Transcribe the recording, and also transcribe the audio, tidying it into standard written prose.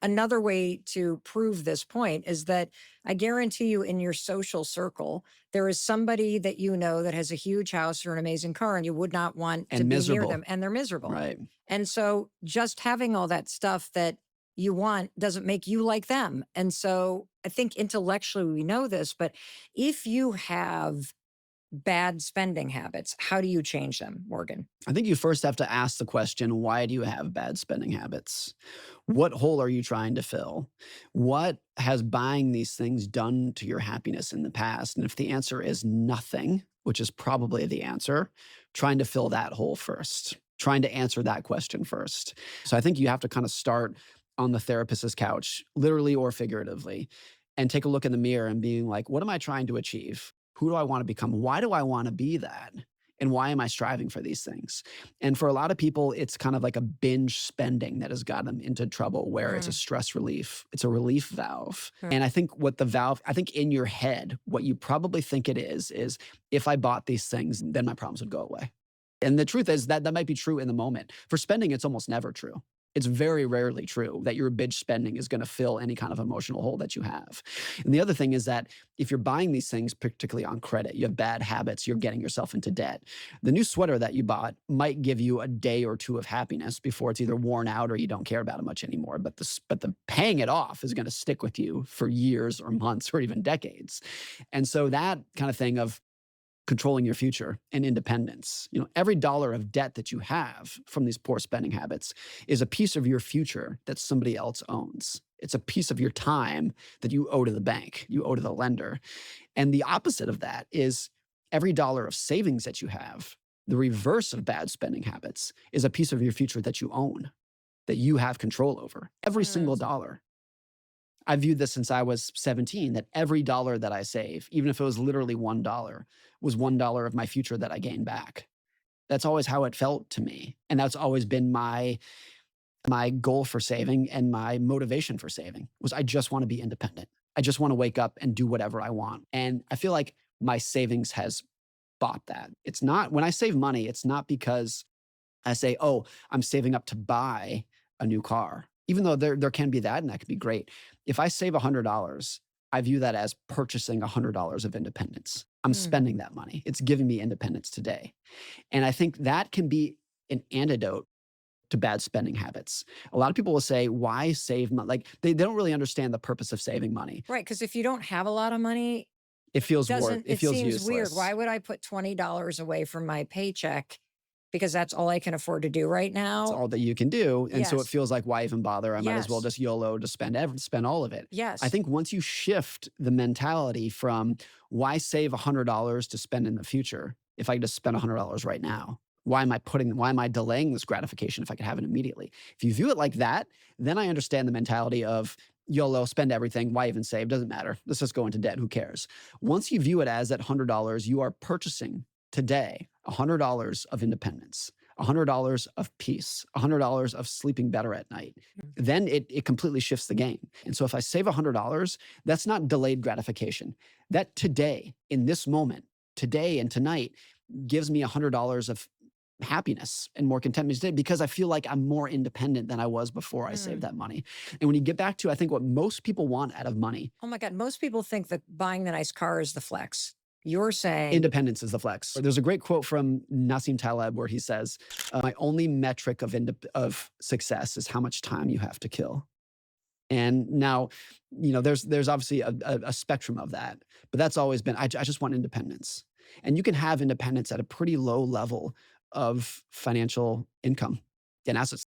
another way to prove this point is that I guarantee you in your social circle, there is somebody that you know that has a huge house or an amazing car, and you would not want to And be near miserable. them, and they're miserable. Right. And so just having all that stuff that you want doesn't make you like them. And so I think intellectually we know this, but if you have bad spending habits, how do you change them, Morgan? I think you first have to ask the question, why do you have bad spending habits? What hole are you trying to fill? What has buying these things done to your happiness in the past? And if the answer is nothing, which is probably the answer, trying to fill that hole first, trying to answer that question first. So I think you have to kind of start on the therapist's couch, literally or figuratively, and take a look in the mirror and being like, what am I trying to achieve? Who do I want to become? Why do I want to be that? And why am I striving for these things? And for a lot of people, it's kind of like a binge spending that has got them into trouble where it's a Mm, stress relief. It's a relief valve. mm. And I think what the valve, I think in your head, what you probably think it is if I bought these things, then my problems would go away. And the truth is that that might be true in the moment. For spending, it's almost never true. It's very rarely true that your binge spending is going to fill any kind of emotional hole that you have. And the other thing is that if you're buying these things, particularly on credit, you have bad habits, you're getting yourself into debt. The new sweater that you bought might give you a day or two of happiness before it's either worn out or you don't care about it much anymore. But the paying it off is going to stick with you for years or months or even decades. And so that kind of thing of controlling your future and independence. You know, every dollar of debt that you have from these poor spending habits is a piece of your future that somebody else owns. It's a piece of your time that you owe to the bank, you owe to the lender. And the opposite of that is every dollar of savings that you have, the reverse of bad spending habits, is a piece of your future that you own, that you have control over. Every single Mm. dollar. I viewed this since I was 17 that every dollar that I save, even if it was literally $1, was $1 of my future that I gained back. That's always how it felt to me. And that's always been my goal for saving and my motivation for saving was I just want to be independent. I just want to wake up and do whatever I want. And I feel like my savings has bought that. It's not when I save money, it's not because I say, "Oh, I'm saving up to buy a new car." Even though there can be that, and that could be great. If I save $100, I view that as purchasing $100 of independence. I'm Mm. spending that money. It's giving me independence today. And I think that can be an antidote to bad spending habits. A lot of people will say, "Why save money?" Like, they don't really understand the purpose of saving money. Right, because if you don't have a lot of money, It it feels seems weird. useless. Why would I put $20 away from my paycheck because that's all I can afford to do right It's now? all that you can do, and so it Yes. feels like, "Why even bother? I might as well Yes. just YOLO to spend all of it." I Yes. think once you shift the mentality from, "Why save $100 to spend in the future if I could just spend $100 right now? Why am I delaying this gratification if I could have it immediately?" If you view it like that, then I understand the mentality of YOLO, spend everything, why even save? Doesn't matter. Let's just go into debt, who cares? Once you view it as that $100, you are purchasing today $100 of independence, $100 of peace, $100 of sleeping better at night, Mm. then it completely shifts the game. And so if I save $100, that's not delayed gratification. That today, in this moment, today and tonight, gives me $100 of happiness and more contentment today because I feel like I'm more independent than I was before I saved Mm. that money. And when you get back to, I think, what most people want out of money, Oh my God. Most people think that buying the nice car is the flex. You're saying, independence is the flex. There's a great quote from Nassim Taleb where he says, "My only metric of success is how much time you have to kill." And now, there's obviously a spectrum of that, but that's always been, I just want independence. And you can have independence at a pretty low level of financial income and assets.